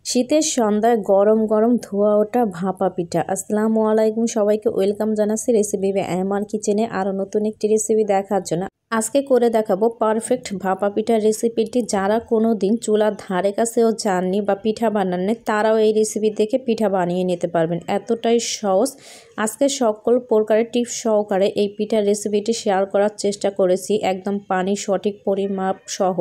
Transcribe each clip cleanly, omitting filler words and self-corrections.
শীতের সন্ধ্যায় গরম গরম ধোয়া ওঠা ভাপা পিঠা। আসসালামু আলাইকুম, সবাইকে ওয়েলকাম জানাচ্ছি রেসিপি আমার কিচেনে আরও নতুন একটি রেসিপি দেখার জন্য। আজকে করে দেখাবো পারফেক্ট ভাপা পিঠার রেসিপিটি। যারা কোনো দিন চুলার ধারে কাছেও যাননি বা পিঠা বানাননি, তারাও এই রেসিপি দেখে পিঠা বানিয়ে নিতে পারবেন, এতটাই সহজ। আজকে সকল প্রকারের টিপস সহকারে এই পিঠার রেসিপিটি শেয়ার করার চেষ্টা করেছি, একদম পানি সঠিক পরিমাপ সহ।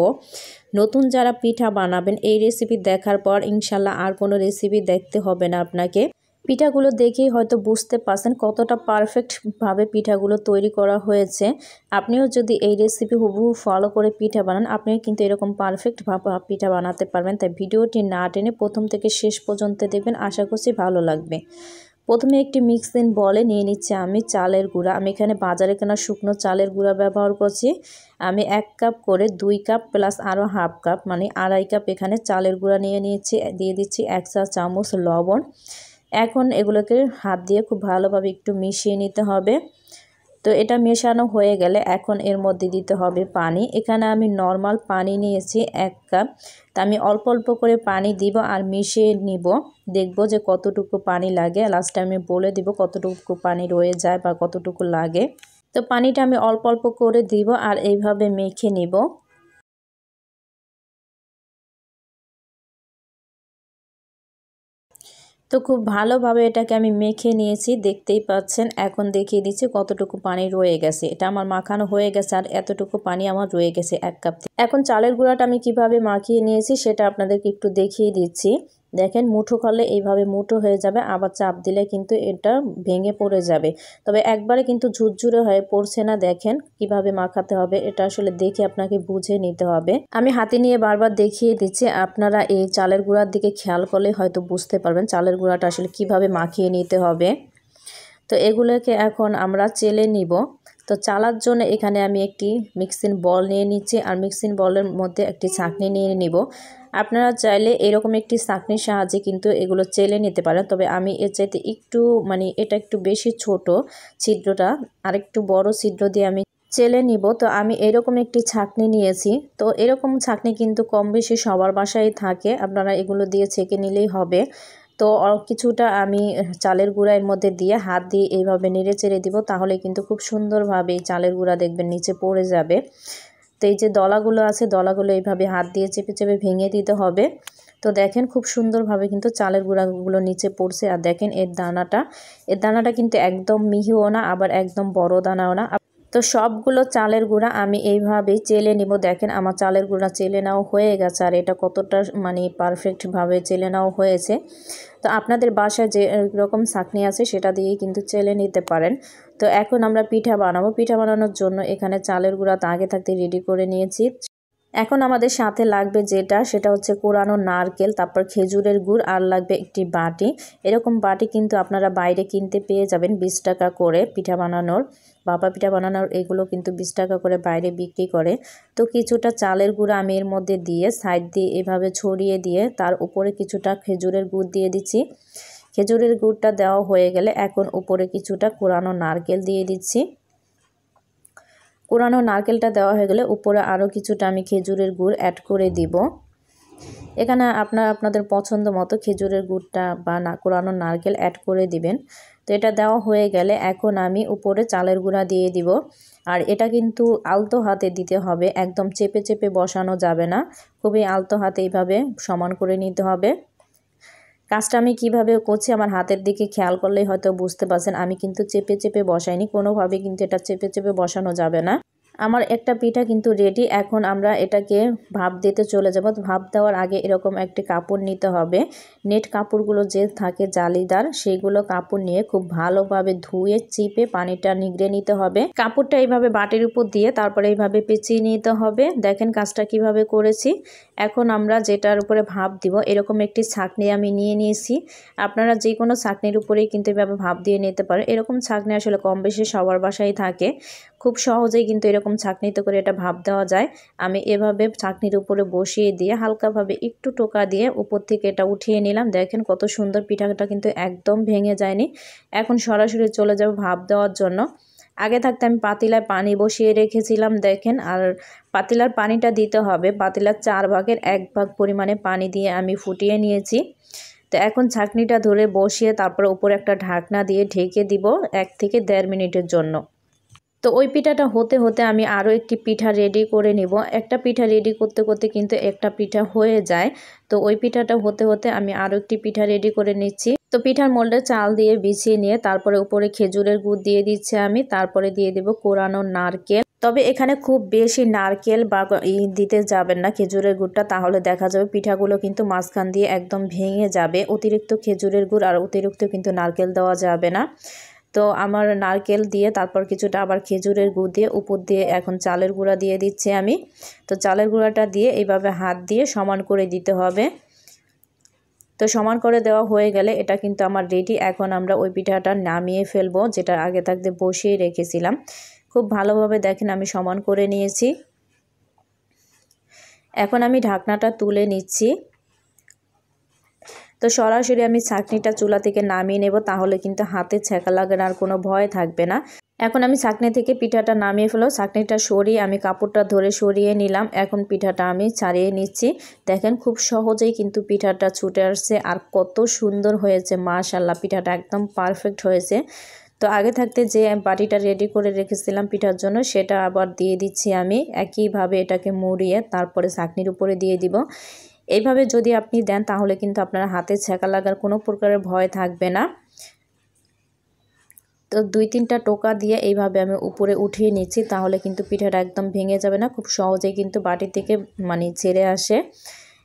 নতুন যারা পিঠা বানাবেন এই রেসিপি দেখার পর ইনশাল্লাহ আর কোনো রেসিপি দেখতে হবে না আপনাকে। পিঠাগুলো দেখেই হয়তো বুঝতে পারছেন কতটা পারফেক্টভাবে পিঠাগুলো তৈরি করা হয়েছে। আপনিও যদি এই রেসিপি হুবহু ফলো করে পিঠা বানান, আপনিও কিন্তু এরকম পারফেক্ট পিঠা বানাতে পারবেন। তাই ভিডিওটি না টেনে প্রথম থেকে শেষ পর্যন্ত দেখবেন, আশা করছি ভালো লাগবে। প্রথমে একটি মিক্সিং বলে নিয়ে নিচ্ছি আমি চালের গুঁড়া। আমি এখানে বাজারে কেনা শুকনো চালের গুঁড়া ব্যবহার করছি। আমি 1 কাপ করে 2 কাপ প্লাস আরও হাফ কাপ মানে 2.5 কাপ এখানে চালের গুঁড়া নিয়ে নিয়েছি। দিয়ে দিচ্ছি 1 চা চামচ লবণ। এখন এগুলোকে হাত দিয়ে খুব ভালোভাবে একটু মিশিয়ে নিতে হবে। তো এটা মেশানো হয়ে গেলে এখন এর মধ্যে দিতে হবে পানি। এখানে আমি নর্মাল পানি নিয়েছি 1 কাপ। তা আমি অল্প অল্প করে পানি দিব আর মিশিয়ে নিব, দেখব যে কতটুকু পানি লাগে। লাস্টে আমি বলে দিব কতটুকু পানি রয়ে যায় বা কতটুকু লাগে। তো পানিটা আমি অল্প অল্প করে দিব আর এইভাবে মেখে নিব। তো খুব ভালোভাবে এটাকে আমি মেখে নিয়েছি, দেখতেই পাচ্ছেন। এখন দেখিয়ে দিচ্ছি কতটুকু পানি রয়ে গেছে। এটা আমার মাখানো হয়ে গেছে আর এতটুকু পানি আমার রয়ে গেছে 1 কাপ। এখন চালের গুঁড়াটা আমি কিভাবে মাখিয়ে নিয়েছি সেটা আপনাদেরকে একটু দেখিয়ে দিচ্ছি। দেখেন, মুঠো করলে এইভাবে মুঠো হয়ে যাবে, আবার চাপ দিলে কিন্তু এটা ভেঙে পড়ে যাবে। তবে একবারে কিন্তু ঝুরঝুরে হয়ে পড়ছে না। দেখেন কিভাবে মাখাতে হবে, এটা আসলে দেখে আপনাকে বুঝে নিতে হবে। আমি হাতে নিয়ে বারবার দেখিয়ে দিচ্ছি, আপনারা এই চালের গুঁড়ার দিকে খেয়াল করলে হয়তো বুঝতে পারবেন চালের গুঁড়াটা আসলে কিভাবে মাখিয়ে নিতে হবে। তো এগুলোকে এখন আমরা চেলে নিব। তো চালার জন্য এখানে আমি একটি মিক্সিং বল নিয়ে নিচ্ছি আর মিক্সিং বলের মধ্যে একটি ছাঁকনি নিয়ে নিব। আপনারা চাইলে এরকম একটি ছাঁকনির সাহায্যে কিন্তু এগুলো চেলে নিতে পারেন। তবে আমি এর চাইতে একটু এটা একটু বেশি ছোট ছিদ্রটা, আর একটু বড় ছিদ্র দিয়ে আমি চেলে নিব। তো আমি এরকম একটি ছাঁকনি নিয়েছি। তো এরকম ছাঁকনি কিন্তু কম বেশি সবার বাসায় থাকে, আপনারা এগুলো দিয়ে ছেঁকে নিলেই হবে। তো কিছুটা আমি চালের গুঁড়া এর মধ্যে দিয়ে হাত দিয়ে এইভাবে নেড়ে চেড়ে দিব, তাহলে কিন্তু খুব সুন্দরভাবে এই চালের গুঁড়া দেখবেন নিচে পড়ে যাবে। তো এই যে দলাগুলো আছে, দলাগুলো এইভাবে হাত দিয়ে চেপে চেপে ভেঙে দিতে হবে। তো দেখেন খুব সুন্দরভাবে কিন্তু চালের গুঁড়াগুলো নিচে পড়ছে। আর দেখেন এর দানাটা কিন্তু একদম মিহিও না, আবার একদম বড় দানাও না। তো সবগুলো চালের গুঁড়া আমি এইভাবেই চেলে নিব। দেখেন আমার চালের গুঁড়া চেলে নেওয়া হয়ে গেছে আর এটা কতটা পারফেক্টভাবে চেলে নেওয়া হয়েছে। তো আপনাদের বাসায় যে রকম ছাঁকনি আছে সেটা দিয়েই কিন্তু চেলে নিতে পারেন। তো এখন আমরা পিঠা বানাবো। পিঠা বানানোর জন্য এখানে চালের গুঁড়া আগে থাকতে রেডি করে নিয়েছি। এখন আমাদের সাথে লাগবে সেটা হচ্ছে কোরানো নারকেল, তারপর খেজুরের গুড়, আর লাগবে একটি বাটি। এরকম বাটি কিন্তু আপনারা বাইরে কিনতে পেয়ে যাবেন 20 টাকা করে। ভাপা পিঠা বানানোর এগুলো কিন্তু 20 টাকা করে বাইরে বিক্রি করে। তো কিছুটা চালের গুঁড়া আমি এর মধ্যে দিয়ে সাইড দিয়ে এভাবে ছড়িয়ে দিয়ে তার উপরে কিছুটা খেজুরের গুড় দিয়ে দিচ্ছি। খেজুরের গুড়টা দেওয়া হয়ে গেলে এখন উপরে কিছুটা কোরানো নারকেল দিয়ে দিচ্ছি। কোরানো নারকেলটা দেওয়া হয়ে গেলে উপরে আরও কিছুটা আমি খেজুরের গুড় অ্যাড করে দিব। এখানে আপনাদের পছন্দ মতো খেজুরের গুড়টা বা কোরানো নারকেল অ্যাড করে দিবেন। তো এটা দেওয়া হয়ে গেলে এখন আমি উপরে চালের গুঁড়া দিয়ে দিব। আর এটা কিন্তু আলতো হাতে দিতে হবে, একদম চেপে চেপে বসানো যাবে না, খুবই আলতো হাতে এইভাবে সমান করে নিতে হবে। কাজটা আমি কিভাবে করছি আমার হাতের দিকে খেয়াল করলেই হয়তো বুঝতে পারছেন। আমি কিন্তু চেপে চেপে বসাইনি, কোনোভাবে কিন্তু এটা চেপে চেপে বসানো যাবে না। আমার একটা পিঠা কিন্তু রেডি। এখন আমরা এটাকে ভাপ দিতে চলে যাব। ভাপ দেওয়ার আগে এরকম একটি কাপড় নিতে হবে। নেট কাপড়গুলো যে থাকে জালিদার, সেইগুলো কাপড় নিয়ে খুব ভালোভাবে ধুয়ে চিপে পানিটা নিগড়ে নিতে হবে। কাপড়টা এইভাবে বাটির উপর দিয়ে তারপরে এইভাবে পেঁচিয়ে নিতে হবে। দেখেন কাজটা কিভাবে করেছি। এখন আমরা যেটার উপরে ভাপ দিব এরকম একটি ছাঁকনি আমি নিয়ে নিয়েছি। আপনারা যে কোনো ছাঁকনির উপরেই কিন্তু এভাবে ভাপ দিয়ে নিতে পারেন। এরকম ছাঁকনি আসলে কম বেশি সবার বাসায় থাকে, খুব সহজেই কিন্তু এরকম ছাঁকনিতে করে এটা ভাপ দেওয়া যায়। আমি এভাবে ছাঁকনির উপরে বসিয়ে দিয়ে হালকাভাবে একটু টোকা দিয়ে উপর থেকে এটা উঠিয়ে নিলাম। দেখেন কত সুন্দর, পিঠাটা কিন্তু একদম ভেঙে যায়নি। এখন সরাসরি চলে যাব ভাপ দেওয়ার জন্য। আগে থাকতে আমি পাতিলায় পানি বসিয়ে রেখেছিলাম দেখেন। আর পাতিলার পানিটা দিতে হবে পাতিলার 4 ভাগের 1 ভাগ পরিমাণে পানি দিয়ে আমি ফুটিয়ে নিয়েছি। তো এখন ছাঁকনিটা ধরে বসিয়ে তারপরে উপরে একটা ঢাকনা দিয়ে ঢেকে দিব 1 থেকে 1.5 মিনিটের জন্য। তো ওই পিঠাটা হতে হতে আমি আরও একটি পিঠা রেডি করে নিব। একটা পিঠা রেডি করতে করতে কিন্তু একটা পিঠা হয়ে যায়। তো ওই পিঠাটা হতে হতে আমি আরও একটি পিঠা রেডি করে নিচ্ছি। তো পিঠার মোল্ডে চাল দিয়ে বিছিয়ে নিয়ে তারপরে উপরে খেজুরের গুড় দিয়ে দিচ্ছি আমি। তারপরে দিয়ে দেব কোরানো নারকেল। তবে এখানে খুব বেশি নারকেল বা দিতে যাবেন না খেজুরের গুড়টা, তাহলে দেখা যাবে পিঠাগুলো কিন্তু মাঝখান দিয়ে একদম ভেঙে যাবে। অতিরিক্ত খেজুরের গুড় আর অতিরিক্ত কিন্তু নারকেল দেওয়া যাবে না। তো আমার নারকেল দিয়ে তারপর কিছুটা আবার খেজুরের গুড় দিয়ে উপর দিয়ে এখন চালের গুঁড়া দিয়ে দিচ্ছি আমি। তো চালের গুঁড়াটা দিয়ে এইভাবে হাত দিয়ে সমান করে দিতে হবে। তো সমান করে দেওয়া হয়ে গেলে এটা কিন্তু আমার রেডি। এখন আমরা ওই পিঠাটা নামিয়ে ফেলবো, যেটা আগে থাকতে বসিয়ে রেখেছিলাম। খুব ভালোভাবে দেখেন আমি সমান করে নিয়েছি। এখন আমি ঢাকনাটা তুলে নিচ্ছি। তো সরাসরি আমি ছাঁকনিটা চুলা থেকে নামিয়ে নেব, তাহলে কিন্তু হাতে ছ্যাঁকা লাগার আর কোনো ভয় থাকবে না। এখন আমি ছাঁকনি থেকে পিঠাটা নামিয়ে ফেলো, ছাঁকনিটা সরিয়ে আমি কাপড়টা ধরে সরিয়ে নিলাম। এখন পিঠাটা আমি ছাড়িয়ে নিচ্ছি। দেখেন খুব সহজেই কিন্তু পিঠাটা ছুটে আসছে আর কত সুন্দর হয়েছে, মাশাআল্লাহ পিঠাটা একদম পারফেক্ট হয়েছে। তো আগে থাকতে যে বাটিটা রেডি করে রেখেছিলাম পিঠার জন্য, সেটা আবার দিয়ে দিচ্ছি আমি। একইভাবে এটাকে মুড়িয়ে তারপরে ছাঁকনির উপরে দিয়ে দিব। এইভাবে যদি আপনি দেন তাহলে কিন্তু আপনার হাতে ছ্যাঁকা লাগার কোনো প্রকারের ভয় থাকবে না। তো 2-3টা টোকা দিয়ে এইভাবে আমি উপরে উঠিয়ে নিচ্ছি, তাহলে কিন্তু পিঠাটা একদম ভেঙে যাবে না, খুব সহজেই কিন্তু বাটি থেকে ছেড়ে আসে।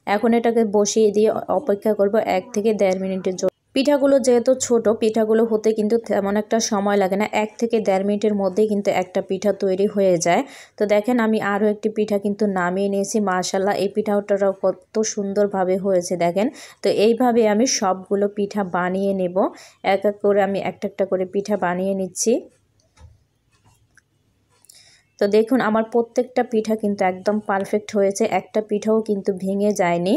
এখন এটাকে বসিয়ে দিয়ে অপেক্ষা করব 1 থেকে 1.5 মিনিটের জন্য। পিঠাগুলো যেহেতু ছোট, পিঠাগুলো হতে কিন্তু তেমন একটা সময় লাগে না, 1 থেকে 1.5 মিনিটের মধ্যেই কিন্তু একটা পিঠা তৈরি হয়ে যায়। তো দেখেন আমি আরও একটি পিঠা কিন্তু নামিয়ে নিয়েছি। মাশাআল্লাহ এই পিঠাটাও কত সুন্দরভাবে হয়েছে দেখেন। তো এইভাবে আমি সবগুলো পিঠা বানিয়ে নেব। এক এক করে আমি একটা একটা করে পিঠা বানিয়ে নিচ্ছি। তো দেখুন আমার প্রত্যেকটা পিঠা কিন্তু একদম পারফেক্ট হয়েছে, একটা পিঠাও কিন্তু ভেঙে যায়নি।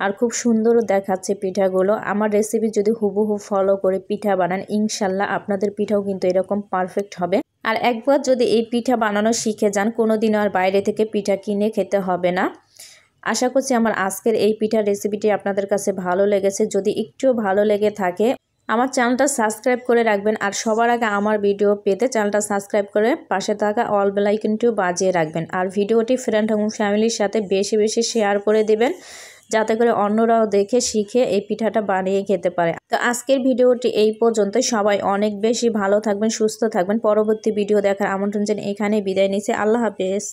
আর খুব সুন্দরও দেখাচ্ছে পিঠাগুলো। আমার রেসিপি যদি হুবহু ফলো করে পিঠা বানান, ইনশাল্লাহ আপনাদের পিঠাও কিন্তু এরকম পারফেক্ট হবে। আর একবার যদি এই পিঠা বানানো শিখে যান, কোনোদিনও আর বাইরে থেকে পিঠা কিনে খেতে হবে না। আশা করছি আমার আজকের এই পিঠার রেসিপিটি আপনাদের কাছে ভালো লেগেছে। যদি একটুও ভালো লেগে থাকে আমার চ্যানেলটা সাবস্ক্রাইব করে রাখবেন। আর সবার আগে আমার ভিডিও পেতে চ্যানেলটা সাবস্ক্রাইব করে পাশে থাকা অল বেল আইকনটিও বাজিয়ে রাখবেন। আর ভিডিওটি ফ্রেন্ড এবং ফ্যামিলির সাথে বেশি বেশি শেয়ার করে দেবেন, যাতে করে অন্যরাও দেখে শিখে এই পিঠাটা বানিয়ে খেতে পারে। তো আজকের ভিডিওটি এই পর্যন্ত। সবাই অনেক বেশি ভালো থাকবেন, সুস্থ থাকবেন। পরবর্তী ভিডিও দেখার আমন্ত্রণ জানিয়ে এখানেই বিদায় নিচ্ছি। আল্লাহ হাফেজ।